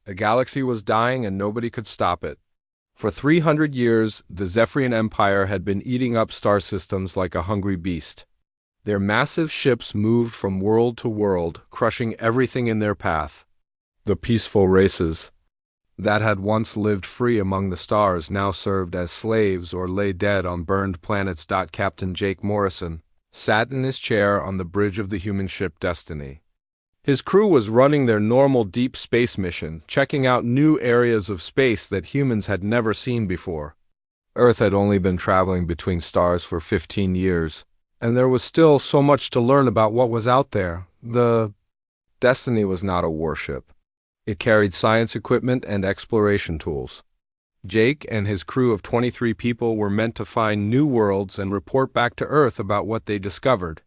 A galaxy was dying and nobody could stop it. For 300 years, the Zephyrian Empire had been eating up star systems like a hungry beast. Their massive ships moved from world to world, crushing everything in their path. The peaceful races that had once lived free among the stars now served as slaves or lay dead on burned planets. Captain Jake Morrison sat in his chair on the bridge of the human ship Destiny. His crew was running their normal deep space mission, checking out new areas of space that humans had never seen before. Earth had only been traveling between stars for 15 years, and there was still so much to learn about what was out there. The Destiny was not a warship. It carried science equipment and exploration tools. Jake and his crew of 23 people were meant to find new worlds and report back to Earth about what they discovered.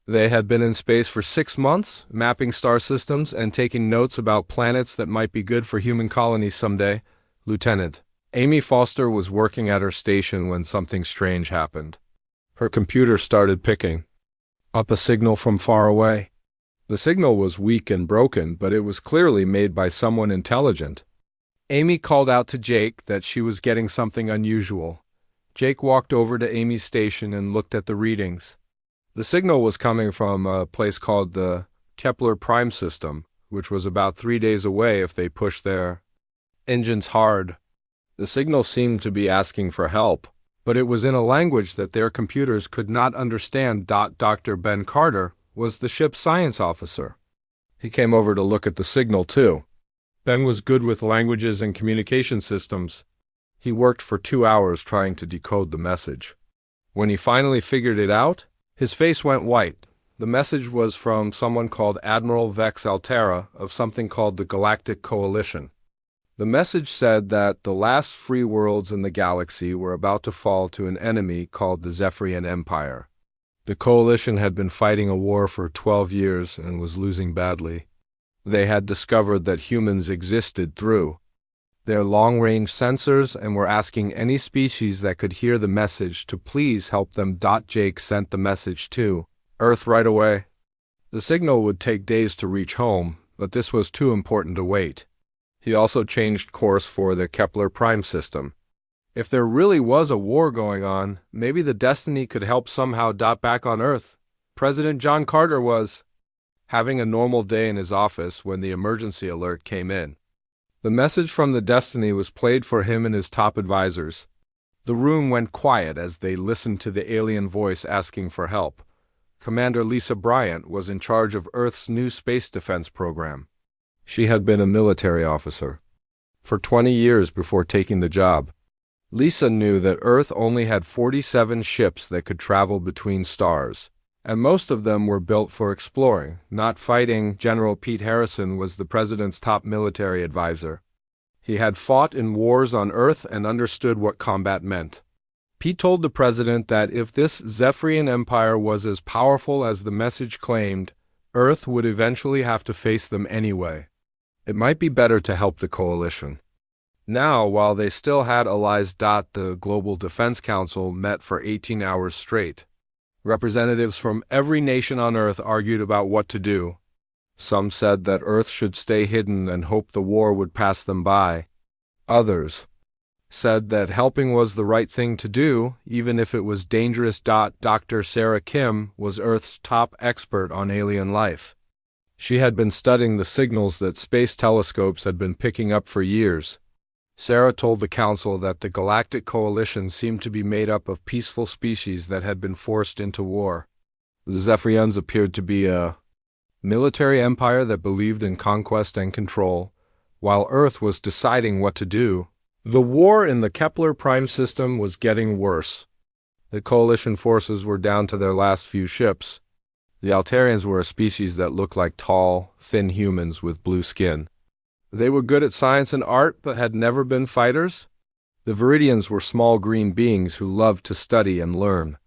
They had been in space for 6 months, mapping star systems and taking notes about planets that might be good for human colonies someday. Lieutenant Amy Foster was working at her station when something strange happened. Her computer started picking up a signal from far away. The signal was weak and broken, but it was clearly made by someone intelligent. Amy called out to Jake that she was getting something unusual. Jake walked over to Amy's station and looked at the readings. The signal was coming from a place called the Kepler Prime System, which was about 3 days away if they pushed their engines hard. The signal seemed to be asking for help, but it was in a language that their computers could not understand. Dr. Ben Carter was the ship's science officer. He came over to look at the signal too. Ben was good with languages and communication systems. He worked for 2 hours trying to decode the message. When he finally figured it out, his face went white. The message was from someone called Admiral Vex Altera of something called the Galactic Coalition. The message said that the last free worlds in the galaxy were about to fall to an enemy called the Zephyrian Empire. The Coalition had been fighting a war for 12 years and was losing badly. They had discovered that humans existed through their long-range sensors and were asking any species that could hear the message to please help them. Jake sent the message to Earth right away. The signal would take days to reach home, but this was too important to wait. He also changed course for the Kepler Prime System. If there really was a war going on, maybe the Destiny could help somehow. Back on Earth, President John Carter was having a normal day in his office when the emergency alert came in. The message from the Destiny was played for him and his top advisors. The room went quiet as they listened to the alien voice asking for help. Commander Lisa Bryant was in charge of Earth's new space defense program. She had been a military officer for 20 years before taking the job. Lisa knew that Earth only had 47 ships that could travel between stars, and most of them were built for exploring, not fighting. General Pete Harrison was the president's top military advisor. He had fought in wars on Earth and understood what combat meant. Pete told the president that if this Zephyrian Empire was as powerful as the message claimed, Earth would eventually have to face them anyway. It might be better to help the coalition. Now, while they still had allies, the Global Defense Council met for 18 hours straight. Representatives from every nation on Earth argued about what to do. Some said that Earth should stay hidden and hope the war would pass them by. Others said that helping was the right thing to do, even if it was dangerous. Dr. Sarah Kim was Earth's top expert on alien life. She had been studying the signals that space telescopes had been picking up for years. Sarah told the council that the Galactic Coalition seemed to be made up of peaceful species that had been forced into war. The Zephyrians appeared to be a military empire that believed in conquest and control, while Earth was deciding what to do. The war in the Kepler Prime System was getting worse. The Coalition forces were down to their last few ships. The Altarians were a species that looked like tall, thin humans with blue skin. They were good at science and art, but had never been fighters. The Viridians were small green beings who loved to study and learn.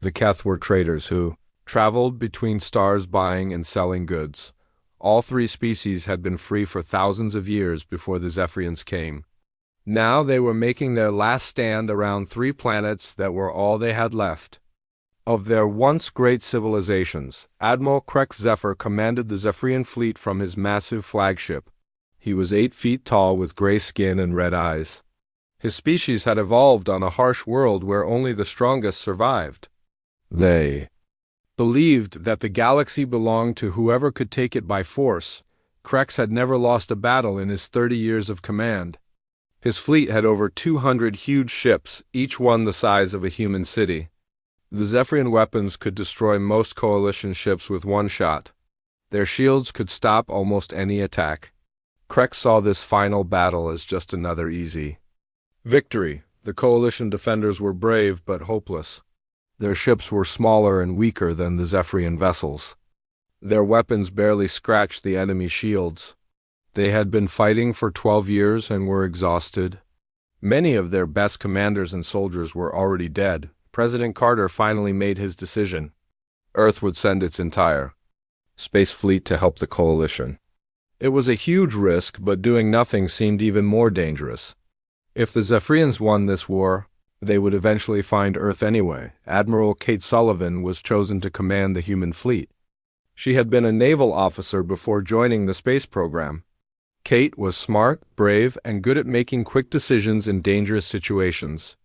The Keth were traders who traveled between stars buying and selling goods. All three species had been free for thousands of years before the Zephyrians came. Now they were making their last stand around 3 planets that were all they had left. Of their once great civilizations, Admiral Krex Zephyr commanded the Zephyrian fleet from his massive flagship. He was 8 feet tall with gray skin and red eyes. His species had evolved on a harsh world where only the strongest survived. They believed that the galaxy belonged to whoever could take it by force. Krex had never lost a battle in his 30 years of command. His fleet had over 200 huge ships, each one the size of a human city. The Zephyrian weapons could destroy most coalition ships with one shot. Their shields could stop almost any attack. Krex saw this final battle as just another easy victory. The coalition defenders were brave but hopeless. Their ships were smaller and weaker than the Zephyrian vessels. Their weapons barely scratched the enemy shields. They had been fighting for 12 years and were exhausted. Many of their best commanders and soldiers were already dead. President Carter finally made his decision. Earth would send its entire space fleet to help the coalition. It was a huge risk, but doing nothing seemed even more dangerous. If the Zephyrians won this war, they would eventually find Earth anyway. Admiral Kate Sullivan was chosen to command the human fleet. She had been a naval officer before joining the space program. Kate was smart, brave, and good at making quick decisions in dangerous situations.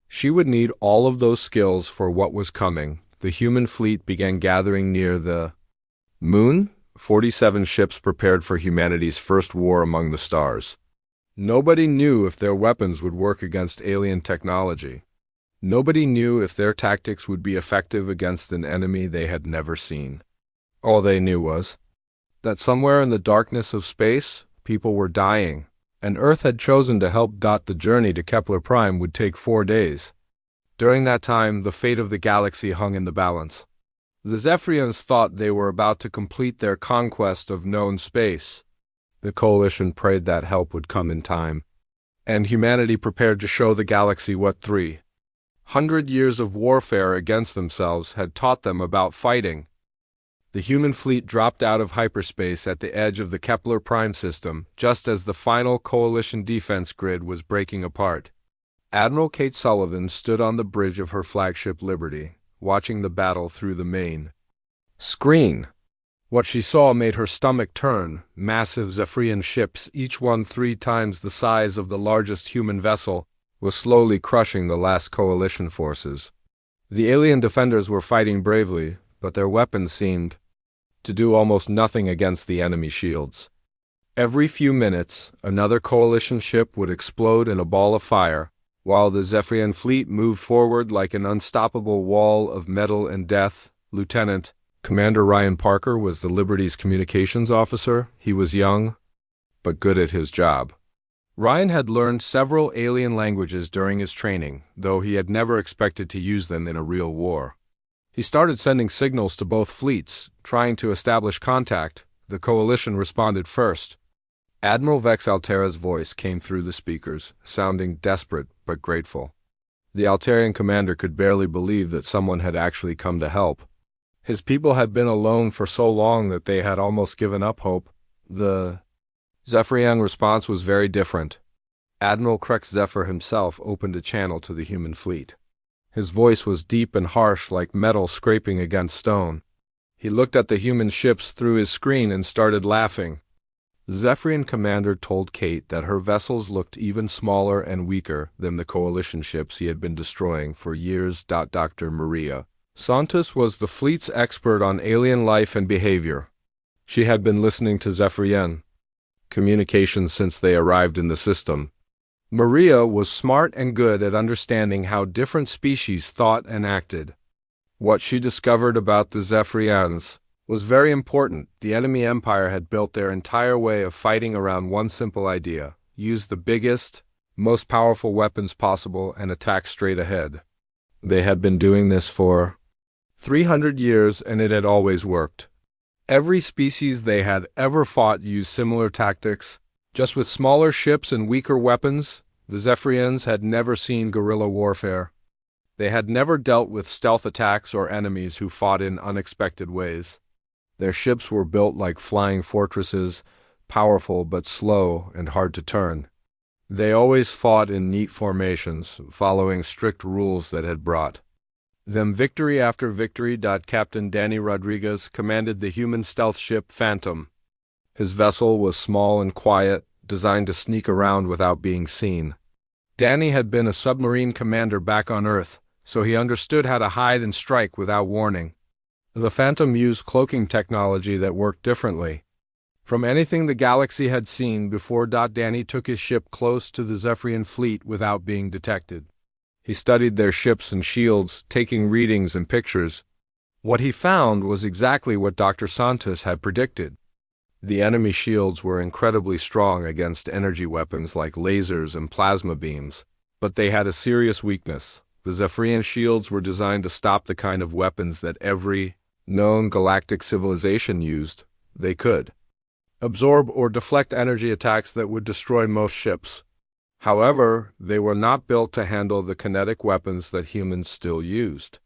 She would need all of those skills for what was coming. The human fleet began gathering near the moon. 47 ships prepared for humanity's first war among the stars. Nobody knew if their weapons would work against alien technology. Nobody knew if their tactics would be effective against an enemy they had never seen. All they knew was that somewhere in the darkness of space, people were dying, and Earth had chosen to help. The journey to Kepler Prime would take 4 days. During that time, the fate of the galaxy hung in the balance. The Zephyrians thought they were about to complete their conquest of known space. The coalition prayed that help would come in time, and humanity prepared to show the galaxy what 300 years of warfare against themselves had taught them about fighting. The human fleet dropped out of hyperspace at the edge of the Kepler Prime system, just as the final coalition defense grid was breaking apart. Admiral Kate Sullivan stood on the bridge of her flagship Liberty, watching the battle through the main screen. What she saw made her stomach turn. Massive Zephyrian ships, each one 3 times the size of the largest human vessel, was slowly crushing the last coalition forces. The alien defenders were fighting bravely, but their weapons seemed to do almost nothing against the enemy shields. Every few minutes, another coalition ship would explode in a ball of fire, while the Zephyrian fleet moved forward like an unstoppable wall of metal and death. Lieutenant Commander Ryan Parker was the Liberty's communications officer. He was young, but good at his job. Ryan had learned several alien languages during his training, though he had never expected to use them in a real war. He started sending signals to both fleets, trying to establish contact. The coalition responded first. Admiral Vex Altera's voice came through the speakers, sounding desperate but grateful. The Altarian commander could barely believe that someone had actually come to help. His people had been alone for so long that they had almost given up hope. The Zephyrian response was very different. Admiral Krex Zephyr himself opened a channel to the human fleet. His voice was deep and harsh like metal scraping against stone. He looked at the human ships through his screen and started laughing. The Zephyrian commander told Kate that her vessels looked even smaller and weaker than the coalition ships he had been destroying for years. Dr. Maria Santos was the fleet's expert on alien life and behavior. She had been listening to Zephyrian communications since they arrived in the system. Maria was smart and good at understanding how different species thought and acted. What she discovered about the Zephyrians was very important. The enemy empire had built their entire way of fighting around one simple idea: use the biggest, most powerful weapons possible and attack straight ahead. They had been doing this for 300 years, and it had always worked. Every species they had ever fought used similar tactics. Just with smaller ships and weaker weapons, the Zephyrians had never seen guerrilla warfare. They had never dealt with stealth attacks or enemies who fought in unexpected ways. Their ships were built like flying fortresses, powerful but slow and hard to turn. They always fought in neat formations, following strict rules that had brought them victory after victory. Captain Danny Rodriguez commanded the human stealth ship Phantom. His vessel was small and quiet, designed to sneak around without being seen. Danny had been a submarine commander back on Earth, so he understood how to hide and strike without warning. The Phantom used cloaking technology that worked differently from anything the galaxy had seen before. Danny took his ship close to the Zephyrian fleet without being detected. He studied their ships and shields, taking readings and pictures. What he found was exactly what Dr. Santos had predicted. The enemy shields were incredibly strong against energy weapons like lasers and plasma beams, but they had a serious weakness. The Zephyrian shields were designed to stop the kind of weapons that every known galactic civilization used. They could absorb or deflect energy attacks that would destroy most ships. However, they were not built to handle the kinetic weapons that humans still used.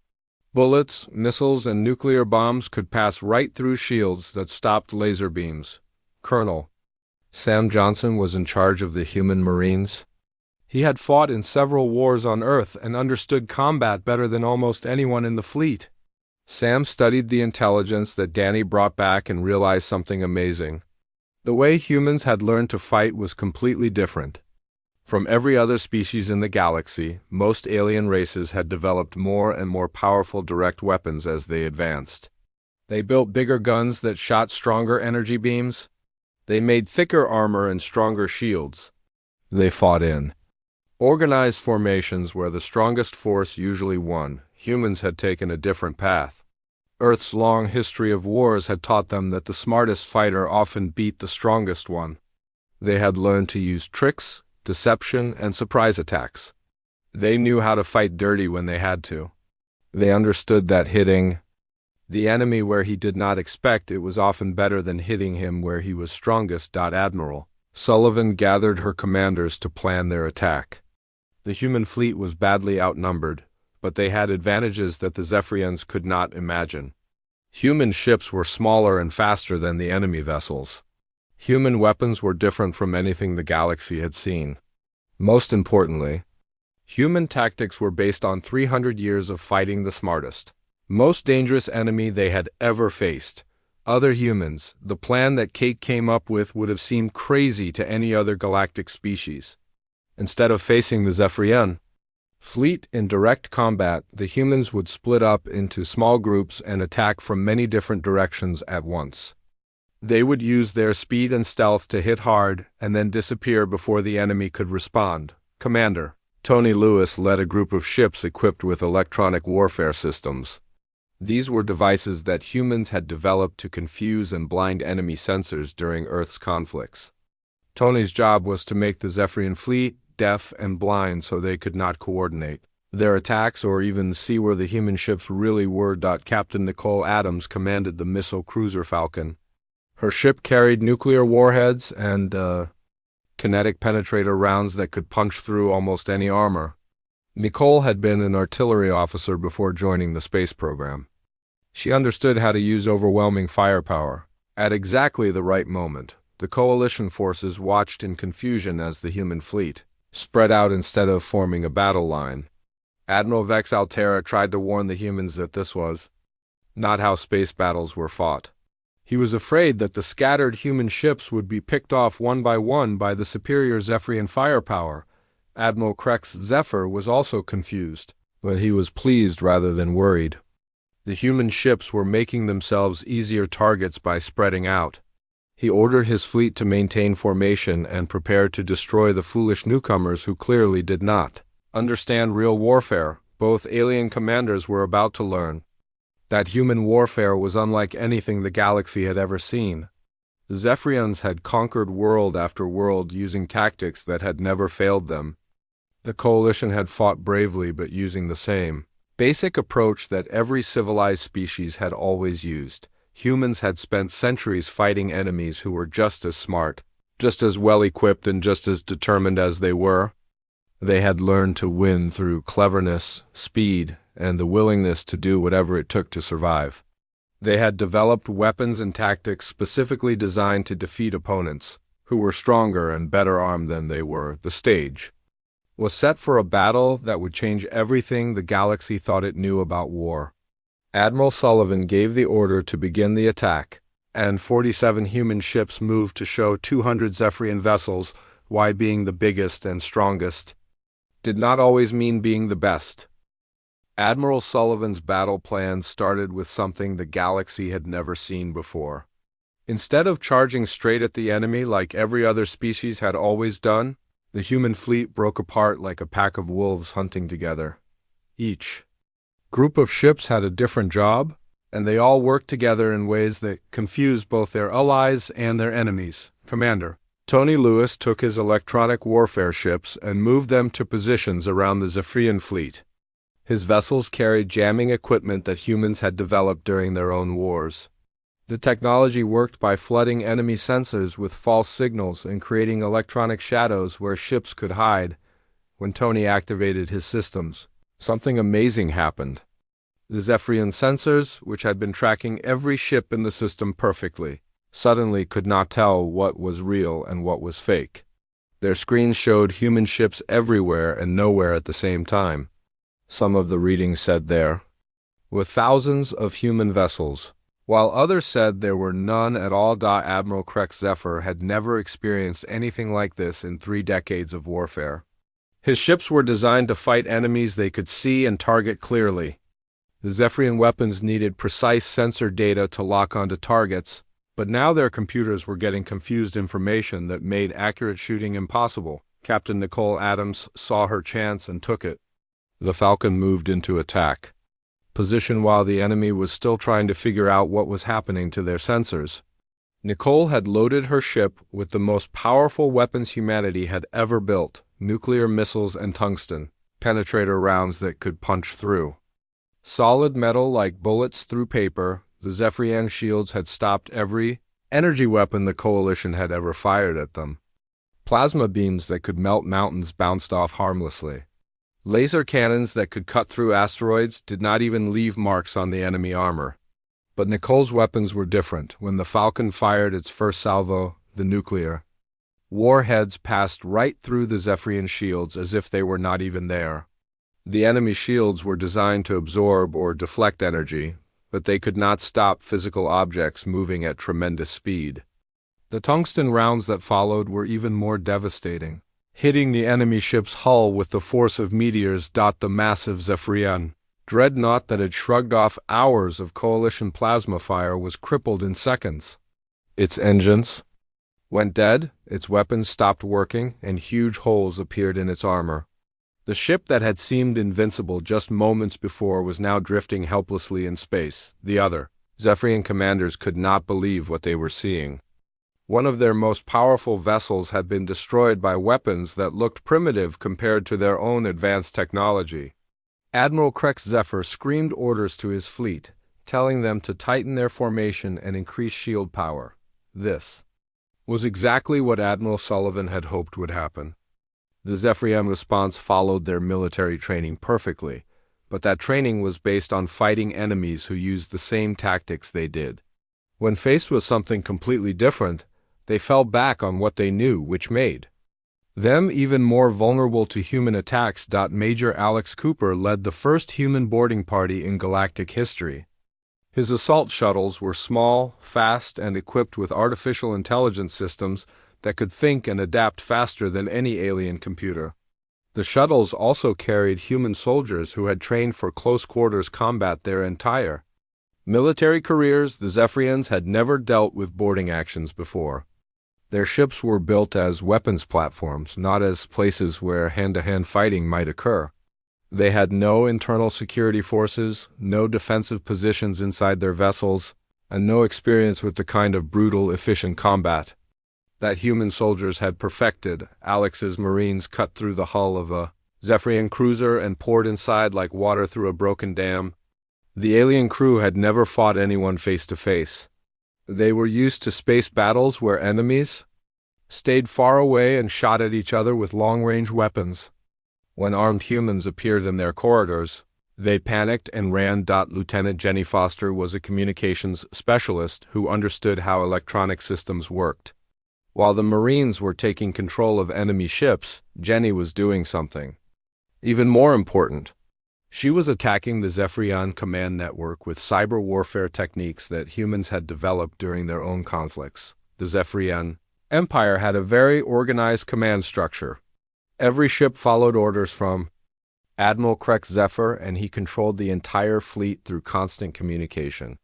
Bullets, missiles, and nuclear bombs could pass right through shields that stopped laser beams. Colonel Sam Johnson was in charge of the human Marines. He had fought in several wars on Earth and understood combat better than almost anyone in the fleet. Sam studied the intelligence that Danny brought back and realized something amazing. The way humans had learned to fight was completely different from every other species in the galaxy. Most alien races had developed more and more powerful direct weapons as they advanced. They built bigger guns that shot stronger energy beams. They made thicker armor and stronger shields. They fought in organized formations where the strongest force usually won. Humans had taken a different path. Earth's long history of wars had taught them that the smartest fighter often beat the strongest one. They had learned to use tricks, deception, and surprise attacks. They knew how to fight dirty when they had to. They understood that hitting the enemy where he did not expect it was often better than hitting him where he was strongest. Admiral Sullivan gathered her commanders to plan their attack. The human fleet was badly outnumbered, but they had advantages that the Zephyrians could not imagine. Human ships were smaller and faster than the enemy vessels. Human weapons were different from anything the galaxy had seen. Most importantly, human tactics were based on 300 years of fighting the smartest, most dangerous enemy they had ever faced. Other humans. The plan that Kate came up with would have seemed crazy to any other galactic species. Instead of facing the Zephyrian fleet in direct combat, the humans would split up into small groups and attack from many different directions at once. They would use their speed and stealth to hit hard and then disappear before the enemy could respond. Commander Tony Lewis led a group of ships equipped with electronic warfare systems. These were devices that humans had developed to confuse and blind enemy sensors during Earth's conflicts. Tony's job was to make the Zephyrian fleet deaf and blind so they could not coordinate their attacks or even see where the human ships really were. Captain Nicole Adams commanded the missile cruiser Falcon. Her ship carried nuclear warheads and kinetic penetrator rounds that could punch through almost any armor. Nicole had been an artillery officer before joining the space program. She understood how to use overwhelming firepower. At exactly the right moment, the coalition forces watched in confusion as the human fleet spread out instead of forming a battle line. Admiral Vex Altera tried to warn the humans that this was not how space battles were fought. He was afraid that the scattered human ships would be picked off one by the superior Zephyrian firepower. Admiral Krex Zephyr was also confused, but he was pleased rather than worried. The human ships were making themselves easier targets by spreading out. He ordered his fleet to maintain formation and prepare to destroy the foolish newcomers who clearly did not understand real warfare. Both alien commanders were about to learn that human warfare was unlike anything the galaxy had ever seen. The Zephyrians had conquered world after world using tactics that had never failed them. The coalition had fought bravely but using the same basic approach that every civilized species had always used. Humans had spent centuries fighting enemies who were just as smart, just as well-equipped, and just as determined as they were. They had learned to win through cleverness, speed, and the willingness to do whatever it took to survive. They had developed weapons and tactics specifically designed to defeat opponents who were stronger and better armed than they were. The stage was set for a battle that would change everything the galaxy thought it knew about war. Admiral Sullivan gave the order to begin the attack. and 47 human ships moved to show 200 Zephyrian vessels, why being the biggest and strongest did not always mean being the best. Admiral Sullivan's battle plan started with something the galaxy had never seen before. Instead of charging straight at the enemy like every other species had always done, the human fleet broke apart like a pack of wolves hunting together. Each group of ships had a different job, and they all worked together in ways that confused both their allies and their enemies. Commander Tony Lewis took his electronic warfare ships and moved them to positions around the Zephyrian fleet. His vessels carried jamming equipment that humans had developed during their own wars. The technology worked by flooding enemy sensors with false signals and creating electronic shadows where ships could hide. When Tony activated his systems, something amazing happened. The Zephyrian sensors, which had been tracking every ship in the system perfectly, suddenly could not tell what was real and what was fake. Their screens showed human ships everywhere and nowhere at the same time. Some of the readings said there were thousands of human vessels, while others said there were none at all. Admiral Krex Zephyr had never experienced anything like this in 3 decades of warfare. His ships were designed to fight enemies they could see and target clearly. The Zephyrian weapons needed precise sensor data to lock onto targets, but now their computers were getting confused information that made accurate shooting impossible. Captain Nicole Adams saw her chance and took it. The Falcon moved into attack position while the enemy was still trying to figure out what was happening to their sensors. Nicole had loaded her ship with the most powerful weapons humanity had ever built: nuclear missiles and tungsten penetrator rounds that could punch through solid metal like bullets through paper. The Zephyrian shields had stopped every energy weapon the Coalition had ever fired at them. Plasma beams that could melt mountains bounced off harmlessly. Laser cannons that could cut through asteroids did not even leave marks on the enemy armor. But Nicole's weapons were different. When the Falcon fired its first salvo, the nuclear warheads passed right through the Zephyrian shields as if they were not even there. The enemy shields were designed to absorb or deflect energy, but they could not stop physical objects moving at tremendous speed. The tungsten rounds that followed were even more devastating, hitting the enemy ship's hull with the force of meteors. The massive Zephyrian dreadnought that had shrugged off hours of Coalition plasma fire was crippled in seconds. Its engines went dead, its weapons stopped working, and huge holes appeared in its armor. The ship that had seemed invincible just moments before was now drifting helplessly in space. The other Zephyrian commanders could not believe what they were seeing. One of their most powerful vessels had been destroyed by weapons that looked primitive compared to their own advanced technology. Admiral Krex Zephyr screamed orders to his fleet, telling them to tighten their formation and increase shield power. This was exactly what Admiral Sullivan had hoped would happen. The Zephyrian response followed their military training perfectly, but that training was based on fighting enemies who used the same tactics they did. When faced with something completely different, they fell back on what they knew, which made them even more vulnerable to human attacks. Major Alex Cooper led the first human boarding party in galactic history. His assault shuttles were small, fast, and equipped with artificial intelligence systems that could think and adapt faster than any alien computer. The shuttles also carried human soldiers who had trained for close-quarters combat their entire military careers. The Zephyrians had never dealt with boarding actions before. Their ships were built as weapons platforms, not as places where hand-to-hand fighting might occur. They had no internal security forces, no defensive positions inside their vessels, and no experience with the kind of brutal, efficient combat that human soldiers had perfected. Alex's Marines cut through the hull of a Zephyrian cruiser and poured inside like water through a broken dam. The alien crew had never fought anyone face to face. They were used to space battles where enemies stayed far away and shot at each other with long-range weapons. When armed humans appeared in their corridors, they panicked and ran. Lieutenant Jenny Foster was a communications specialist who understood how electronic systems worked. While the Marines were taking control of enemy ships, Jenny was doing something even more important. She was attacking the Zephyrian command network with cyber warfare techniques that humans had developed during their own conflicts. The Zephyrian Empire had a very organized command structure. Every ship followed orders from Admiral Krex Zephyr, and he controlled the entire fleet through constant communication.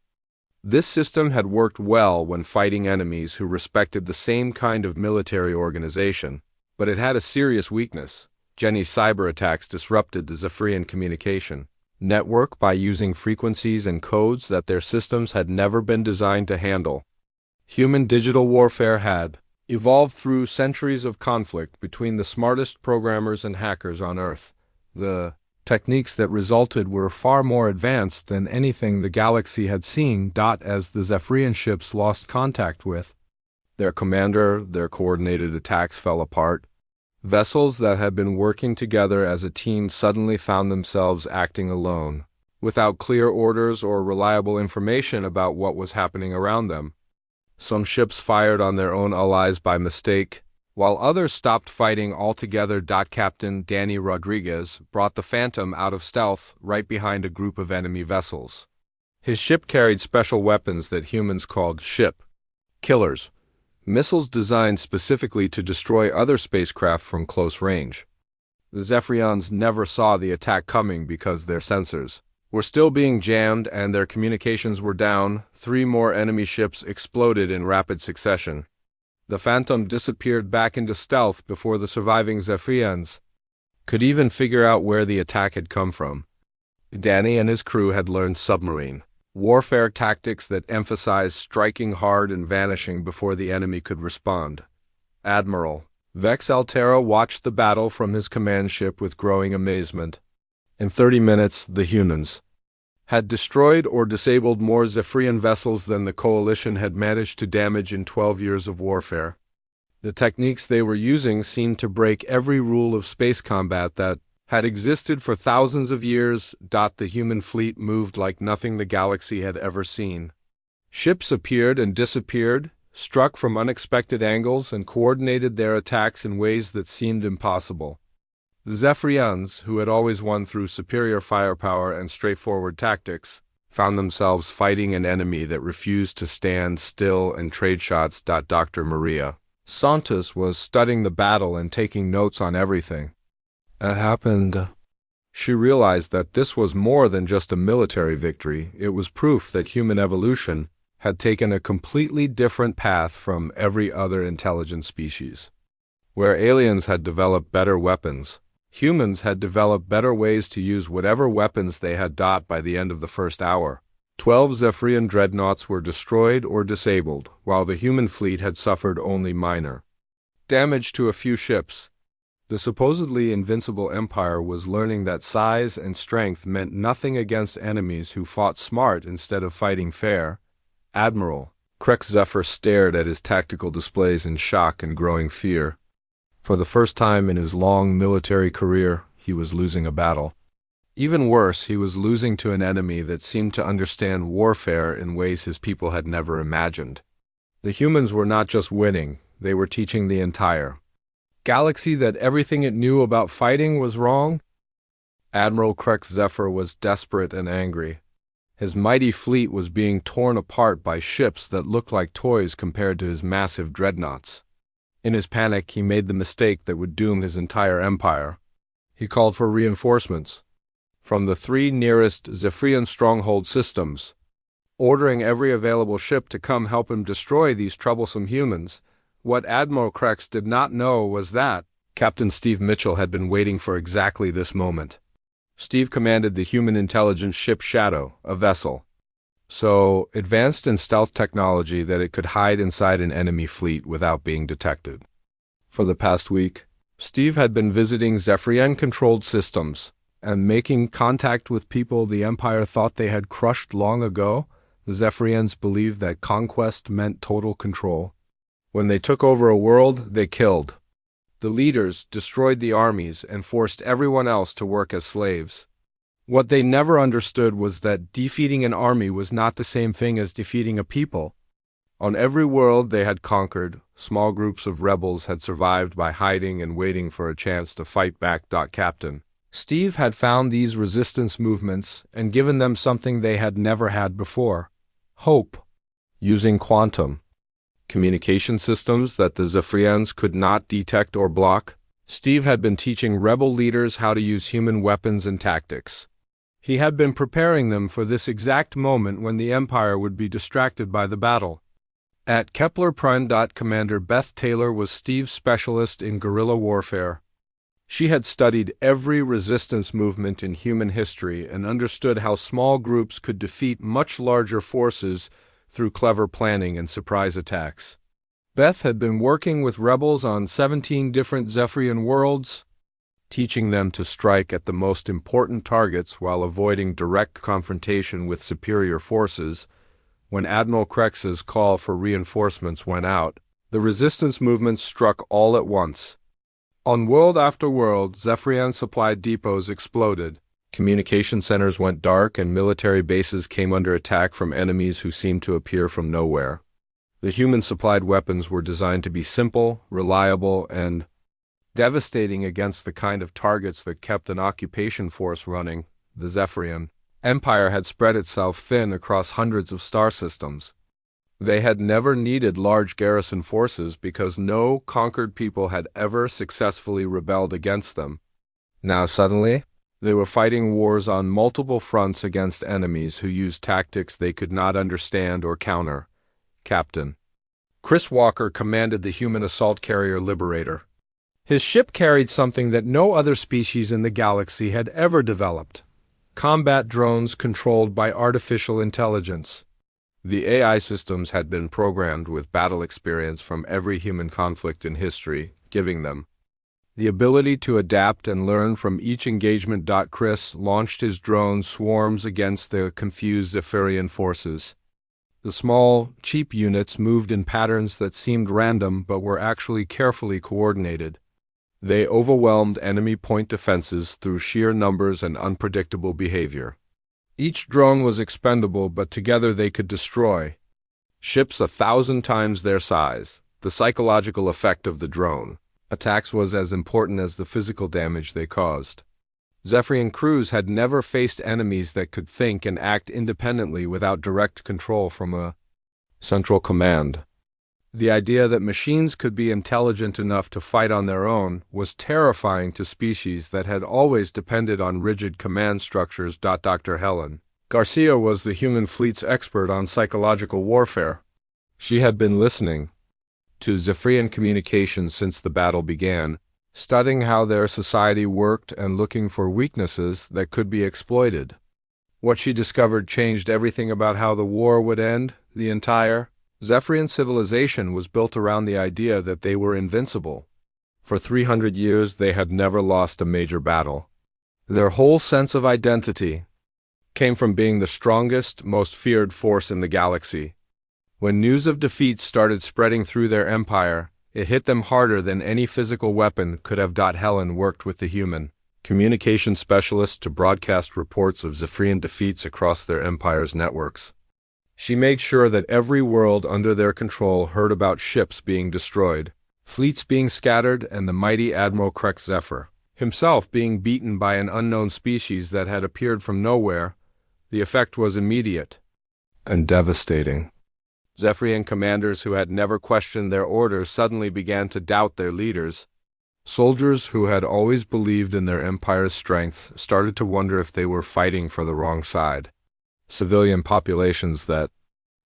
This system had worked well when fighting enemies who respected the same kind of military organization, but it had a serious weakness. Jenny's cyber attacks disrupted the Zephyrian communication network by using frequencies and codes that their systems had never been designed to handle. Human digital warfare had evolved through centuries of conflict between the smartest programmers and hackers on Earth. The techniques that resulted were far more advanced than anything the galaxy had seen. As the Zephyrian ships lost contact with their commander, their coordinated attacks fell apart. Vessels that had been working together as a team suddenly found themselves acting alone, without clear orders or reliable information about what was happening around them. Some ships fired on their own allies by mistake, while others stopped fighting altogether. Captain Danny Rodriguez brought the Phantom out of stealth right behind a group of enemy vessels. His ship carried special weapons that humans called ship killers, missiles designed specifically to destroy other spacecraft from close range. The Zephyrians never saw the attack coming because their sensors were still being jammed and their communications were down. 3 more enemy ships exploded in rapid succession. The Phantom disappeared back into stealth before the surviving Zephyrians could even figure out where the attack had come from. Danny and his crew had learned submarine warfare tactics that emphasized striking hard and vanishing before the enemy could respond. Admiral Vex Altera watched the battle from his command ship with growing amazement. In 30 minutes, the humans had destroyed or disabled more Zephyrian vessels than the Coalition had managed to damage in 12 years of warfare. The techniques they were using seemed to break every rule of space combat that had existed for thousands of years. The human fleet moved like nothing the galaxy had ever seen. Ships appeared and disappeared, struck from unexpected angles, and coordinated their attacks in ways that seemed impossible. The Zephyrians, who had always won through superior firepower and straightforward tactics, found themselves fighting an enemy that refused to stand still and trade shots. Dr. Maria Santos was studying the battle and taking notes on everything that happened. She realized that this was more than just a military victory. It was proof that human evolution had taken a completely different path from every other intelligent species. Where aliens had developed better weapons, humans had developed better ways to use whatever weapons they had. By the end of the first hour, 12 Zephyrian dreadnoughts were destroyed or disabled, while the human fleet had suffered only minor damage to a few ships. The supposedly invincible Empire was learning that size and strength meant nothing against enemies who fought smart instead of fighting fair. Admiral Krex Zephyr stared at his tactical displays in shock and growing fear. For the first time in his long military career, he was losing a battle. Even worse, he was losing to an enemy that seemed to understand warfare in ways his people had never imagined. The humans were not just winning, they were teaching the entire galaxy that everything it knew about fighting was wrong. Admiral Krex Zephyr was desperate and angry. His mighty fleet was being torn apart by ships that looked like toys compared to his massive dreadnoughts. In his panic, he made the mistake that would doom his entire empire. He called for reinforcements from the 3 nearest Zephyrian stronghold systems, ordering every available ship to come help him destroy these troublesome humans. What Admiral Krex did not know was that Captain Steve Mitchell had been waiting for exactly this moment. Steve commanded the human intelligence ship Shadow, a vessel so advanced in stealth technology that it could hide inside an enemy fleet without being detected. For the past week, Steve had been visiting Zephyrian-controlled systems and making contact with people the Empire thought they had crushed long ago. The Zephyrians believed that conquest meant total control. When they took over a world, they killed. The leaders destroyed the armies and forced everyone else to work as slaves. What they never understood was that defeating an army was not the same thing as defeating a people. On every world they had conquered, small groups of rebels had survived by hiding and waiting for a chance to fight back. Captain Steve had found these resistance movements and given them something they had never had before: hope. Using quantum communication systems that the Zephyrians could not detect or block, Steve had been teaching rebel leaders how to use human weapons and tactics. He had been preparing them for this exact moment when the Empire would be distracted by the battle. At Kepler Prime. Commander Beth Taylor was Steve's specialist in guerrilla warfare. She had studied every resistance movement in human history and understood how small groups could defeat much larger forces through clever planning and surprise attacks. Beth had been working with rebels on 17 different Zephyrian worlds, teaching them to strike at the most important targets while avoiding direct confrontation with superior forces. When Admiral Krex's call for reinforcements went out, the resistance movements struck all at once. On world after world, Zephyrian supply depots exploded. Communication centers went dark and military bases came under attack from enemies who seemed to appear from nowhere. The human-supplied weapons were designed to be simple, reliable, and devastating against the kind of targets that kept an occupation force running. The Zephyrian Empire had spread itself thin across hundreds of star systems. They had never needed large garrison forces because no conquered people had ever successfully rebelled against them. Now suddenly, they were fighting wars on multiple fronts against enemies who used tactics they could not understand or counter. Captain Chris Walker commanded the human assault carrier Liberator. His ship carried something that no other species in the galaxy had ever developed: combat drones controlled by artificial intelligence. The AI systems had been programmed with battle experience from every human conflict in history, giving them the ability to adapt and learn from each engagement. Chris launched his drone swarms against the confused Zephyrian forces. The small, cheap units moved in patterns that seemed random but were actually carefully coordinated. They overwhelmed enemy point defenses through sheer numbers and unpredictable behavior. Each drone was expendable, but together they could destroy ships 1,000 times their size. The psychological effect of the drone attacks was as important as the physical damage they caused. Zephyrian crews had never faced enemies that could think and act independently without direct control from a central command. The idea that machines could be intelligent enough to fight on their own was terrifying to species that had always depended on rigid command structures. Dr. Helen Garcia was the human fleet's expert on psychological warfare. She had been listening to Zephyrian communications since the battle began, studying how their society worked and looking for weaknesses that could be exploited. What she discovered changed everything about how the war would end. The entire Zephyrian civilization was built around the idea that they were invincible. For 300 years they had never lost a major battle. Their whole sense of identity came from being the strongest, most feared force in the galaxy. When news of defeat started spreading through their empire, it hit them harder than any physical weapon could have. Helen worked with the human communication specialists to broadcast reports of Zephyrian defeats across their empire's networks. She made sure that every world under their control heard about ships being destroyed, fleets being scattered, and the mighty Admiral Krex Zephyr himself being beaten by an unknown species that had appeared from nowhere. The effect was immediate and devastating. Zephyrian commanders who had never questioned their orders suddenly began to doubt their leaders. Soldiers who had always believed in their empire's strength started to wonder if they were fighting for the wrong side. Civilian populations that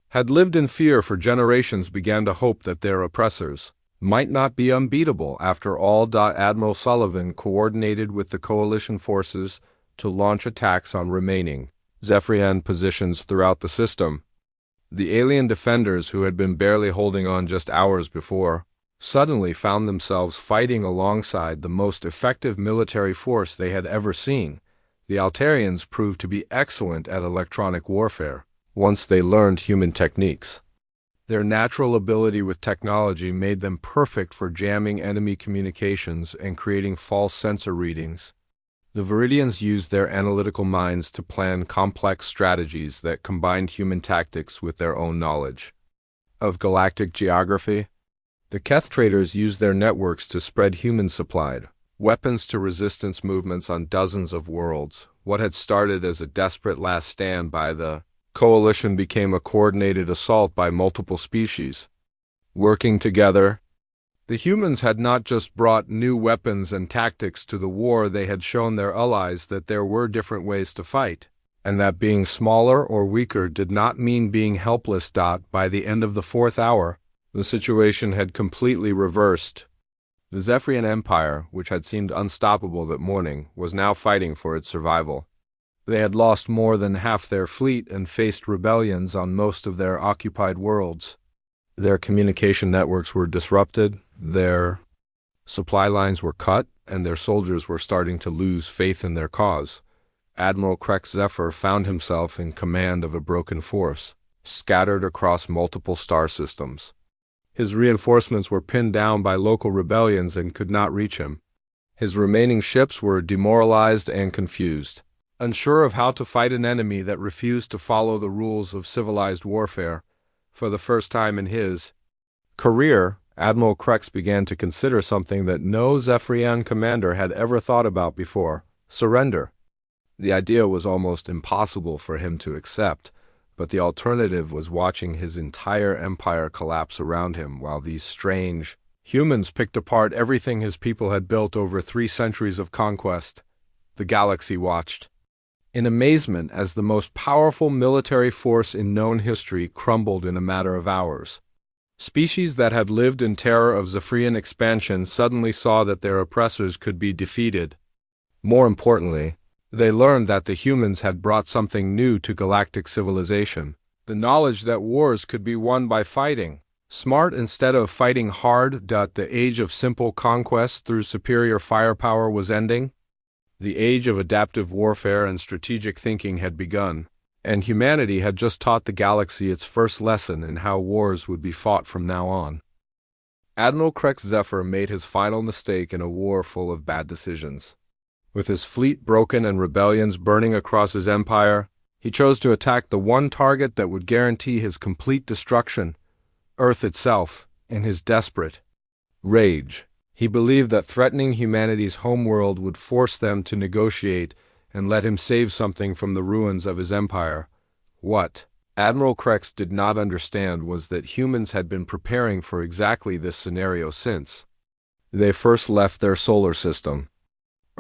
had lived in fear for generations began to hope that their oppressors might not be unbeatable. After all, Admiral Sullivan coordinated with the coalition forces to launch attacks on remaining Zephyrian positions throughout the system. The alien defenders, who had been barely holding on just hours before, suddenly found themselves fighting alongside the most effective military force they had ever seen. The Altarians proved to be excellent at electronic warfare once they learned human techniques. Their natural ability with technology made them perfect for jamming enemy communications and creating false sensor readings. The Viridians used their analytical minds to plan complex strategies that combined human tactics with their own knowledge of galactic geography. The Keth traders used their networks to spread human-supplied weapons to resistance movements on dozens of worlds. What had started as a desperate last stand by the coalition became a coordinated assault by multiple species. Working together, the humans had not just brought new weapons and tactics to the war, they had shown their allies that there were different ways to fight, and that being smaller or weaker did not mean being helpless. By the end of the fourth hour, the situation had completely reversed. The Zephyrian Empire, which had seemed unstoppable that morning, was now fighting for its survival. They had lost more than half their fleet and faced rebellions on most of their occupied worlds. Their communication networks were disrupted, their supply lines were cut, and their soldiers were starting to lose faith in their cause. Admiral Krex Zephyr found himself in command of a broken force, scattered across multiple star systems. His reinforcements were pinned down by local rebellions and could not reach him. His remaining ships were demoralized and confused, unsure of how to fight an enemy that refused to follow the rules of civilized warfare. For the first time in his career, Admiral Krex began to consider something that no Zephyrian commander had ever thought about before: surrender. The idea was almost impossible for him to accept, but the alternative was watching his entire empire collapse around him while these strange humans picked apart everything his people had built over 3 centuries of conquest. The galaxy watched in amazement as the most powerful military force in known history crumbled in a matter of hours. Species that had lived in terror of Zephyrian expansion suddenly saw that their oppressors could be defeated. More importantly, they learned that the humans had brought something new to galactic civilization: the knowledge that wars could be won by fighting smart instead of fighting hard. The age of simple conquest through superior firepower was ending. The age of adaptive warfare and strategic thinking had begun, and humanity had just taught the galaxy its first lesson in how wars would be fought from now on. Admiral Krex Zephyr made his final mistake in a war full of bad decisions. With his fleet broken and rebellions burning across his empire, he chose to attack the one target that would guarantee his complete destruction: Earth itself. In his desperate rage, he believed that threatening humanity's homeworld would force them to negotiate and let him save something from the ruins of his empire. What Admiral Krex did not understand was that humans had been preparing for exactly this scenario since they first left their solar system.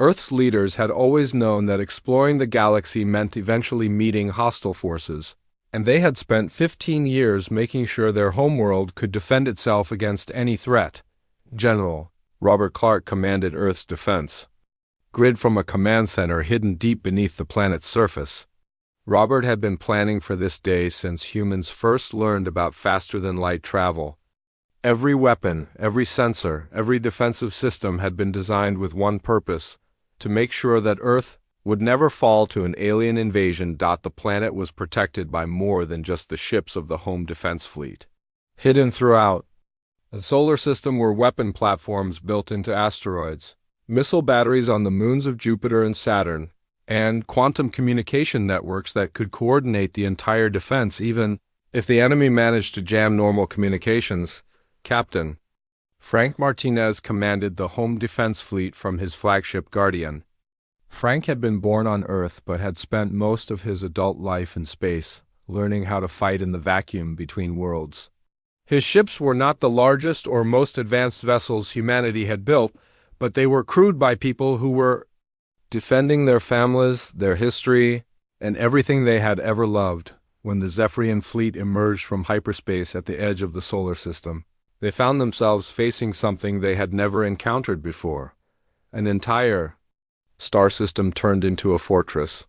Earth's leaders had always known that exploring the galaxy meant eventually meeting hostile forces, and they had spent 15 years making sure their homeworld could defend itself against any threat. General Robert Clark commanded Earth's defense grid from a command center hidden deep beneath the planet's surface. Robert had been planning for this day since humans first learned about faster-than-light travel. Every weapon, every sensor, every defensive system had been designed with one purpose: to make sure that Earth would never fall to an alien invasion. The planet was protected by more than just the ships of the home defense fleet. Hidden throughout the solar system were weapon platforms built into asteroids, missile batteries on the moons of Jupiter and Saturn, and quantum communication networks that could coordinate the entire defense even if the enemy managed to jam normal communications. Captain Frank Martinez commanded the home defense fleet from his flagship Guardian. Frank had been born on Earth but had spent most of his adult life in space, learning how to fight in the vacuum between worlds. His ships were not the largest or most advanced vessels humanity had built, but they were crewed by people who were defending their families, their history, and everything they had ever loved. When the Zephyrian fleet emerged from hyperspace at the edge of the solar system, they found themselves facing something they had never encountered before: an entire star system turned into a fortress.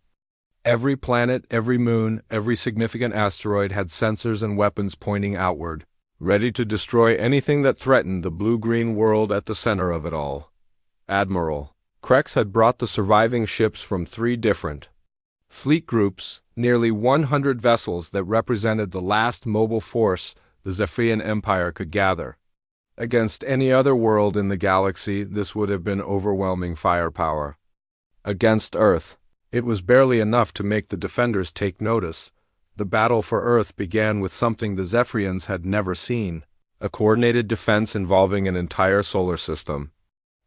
Every planet, every moon, every significant asteroid had sensors and weapons pointing outward, ready to destroy anything that threatened the blue-green world at the center of it all. Admiral Krex had brought the surviving ships from 3 different fleet groups, nearly 100 vessels that represented the last mobile force the Zephyrian Empire could gather. Against any other world in the galaxy, this would have been overwhelming firepower. Against Earth, it was barely enough to make the defenders take notice. The battle for Earth began with something the Zephyrians had never seen: a coordinated defense involving an entire solar system.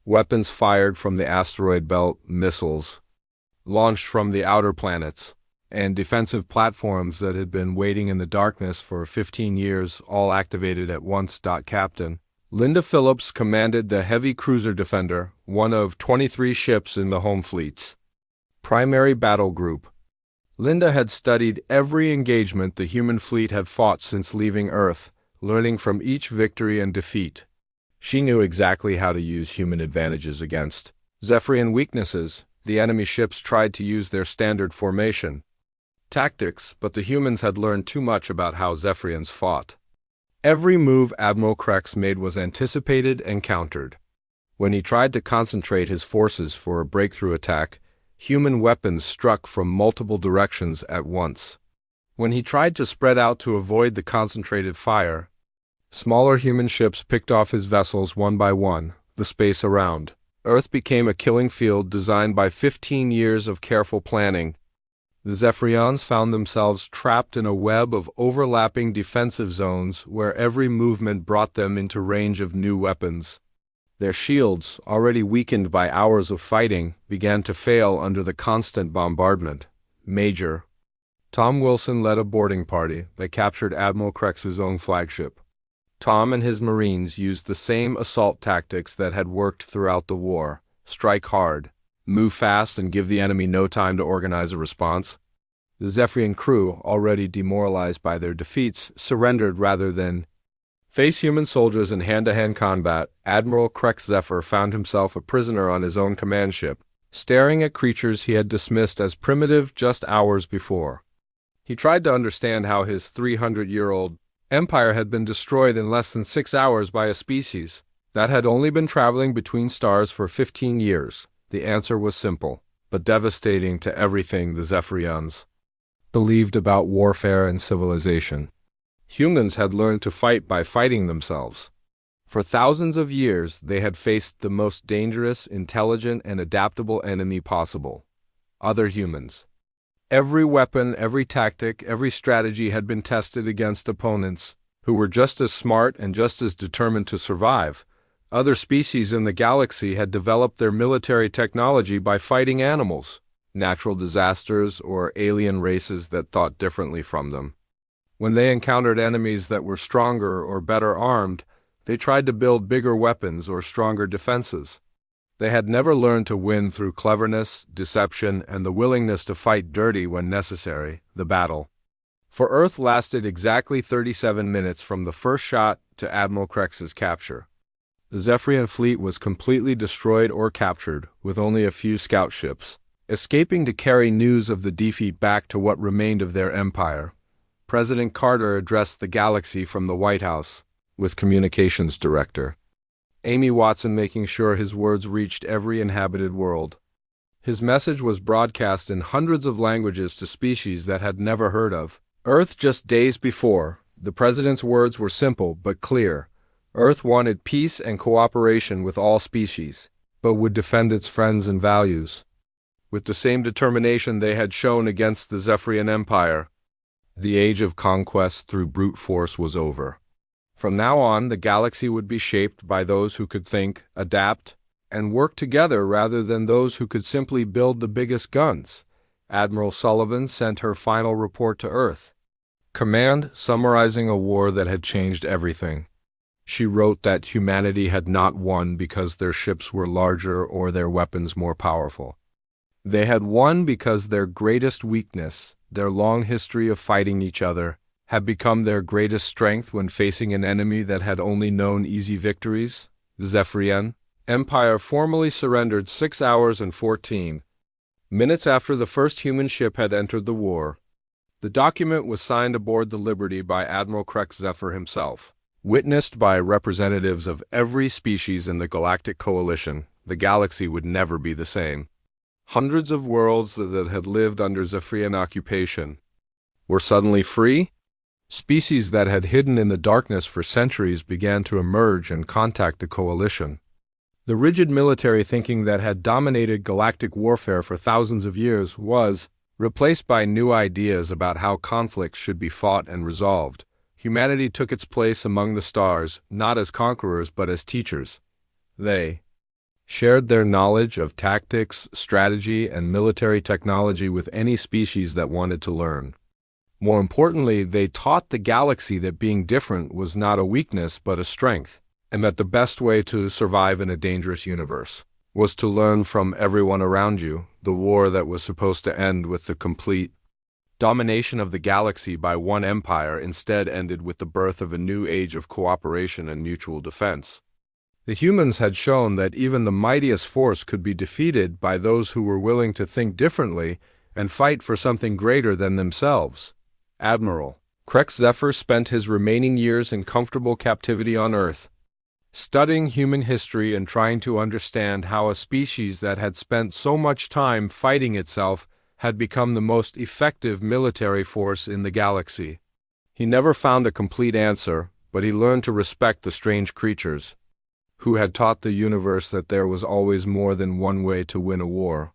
weapons fired from the asteroid belt, missiles launched from the outer planets, and defensive platforms that had been waiting in the darkness for 15 years, all activated at once. Captain Linda Phillips commanded the Heavy Cruiser Defender, one of 23 ships in the home fleet's primary battle group. Linda had studied every engagement the human fleet had fought since leaving Earth, learning from each victory and defeat. She knew exactly how to use human advantages against Zephyrian weaknesses. The enemy ships tried to use their standard formation tactics, but the humans had learned too much about how Zephyrians fought. Every move Admiral Krex made was anticipated and countered. When he tried to concentrate his forces for a breakthrough attack, human weapons struck from multiple directions at once. When he tried to spread out to avoid the concentrated fire, smaller human ships picked off his vessels one by one. The space around Earth became a killing field designed by 15 years of careful planning. The Zephyrians found themselves trapped in a web of overlapping defensive zones where every movement brought them into range of new weapons. Their shields, already weakened by hours of fighting, began to fail under the constant bombardment. Major Tom Wilson led a boarding party that captured Admiral Krex's own flagship. Tom and his Marines used the same assault tactics that had worked throughout the war: strike hard, move fast, and give the enemy no time to organize a response. The Zephyrian crew, already demoralized by their defeats, surrendered rather than face human soldiers in hand-to-hand combat. Admiral Krex Zephyr found himself a prisoner on his own command ship, staring at creatures he had dismissed as primitive just hours before. He tried to understand how his 300-year-old empire had been destroyed in less than 6 hours by a species that had only been traveling between stars for 15 years. The answer was simple, but devastating to everything the Zephyrians believed about warfare and civilization. Humans had learned to fight by fighting themselves. For thousands of years, they had faced the most dangerous, intelligent, and adaptable enemy possible: other humans. Every weapon, every tactic, every strategy had been tested against opponents who were just as smart and just as determined to survive. Other species in the galaxy had developed their military technology by fighting animals, natural disasters, or alien races that thought differently from them. When they encountered enemies that were stronger or better armed, they tried to build bigger weapons or stronger defenses. They had never learned to win through cleverness, deception, and the willingness to fight dirty when necessary. The battle for Earth lasted exactly 37 minutes from the first shot to Admiral Krex's capture. The Zephyrian fleet was completely destroyed or captured, with only a few scout ships escaping to carry news of the defeat back to what remained of their empire. President Carter addressed the galaxy from the White House, with Communications Director Amy Watson making sure his words reached every inhabited world. His message was broadcast in hundreds of languages to species that had never heard of Earth just days before. The president's words were simple but clear. Earth wanted peace and cooperation with all species, but would defend its friends and values with the same determination they had shown against the Zephyrian Empire. The age of conquest through brute force was over. From now on, the galaxy would be shaped by those who could think, adapt, and work together rather than those who could simply build the biggest guns. Admiral Sullivan sent her final report to Earth. Command summarizing a war that had changed everything. She wrote that humanity had not won because their ships were larger or their weapons more powerful. They had won because their greatest weakness, their long history of fighting each other, had become their greatest strength when facing an enemy that had only known easy victories. The Zephyrian Empire formally surrendered 6 hours and 14 minutes after the first human ship had entered the war. The document was signed aboard the Liberty by Admiral Krex Zephyr himself, witnessed by representatives of every species in the Galactic Coalition. The galaxy would never be the same. Hundreds of worlds that had lived under Zephyrian occupation were suddenly free. Species that had hidden in the darkness for centuries began to emerge and contact the coalition. The rigid military thinking that had dominated galactic warfare for thousands of years was replaced by new ideas about how conflicts should be fought and resolved. Humanity took its place among the stars, not as conquerors but as teachers. They shared their knowledge of tactics, strategy, and military technology with any species that wanted to learn. More importantly, they taught the galaxy that being different was not a weakness but a strength, and that the best way to survive in a dangerous universe was to learn from everyone around you. The war that was supposed to end with the complete domination of the galaxy by one empire instead ended with the birth of a new age of cooperation and mutual defense. The humans had shown that even the mightiest force could be defeated by those who were willing to think differently and fight for something greater than themselves. Admiral Krex Zephyr spent his remaining years in comfortable captivity on Earth, studying human history and trying to understand how a species that had spent so much time fighting itself had become the most effective military force in the galaxy. He never found a complete answer, but he learned to respect the strange creatures who had taught the universe that there was always more than one way to win a war.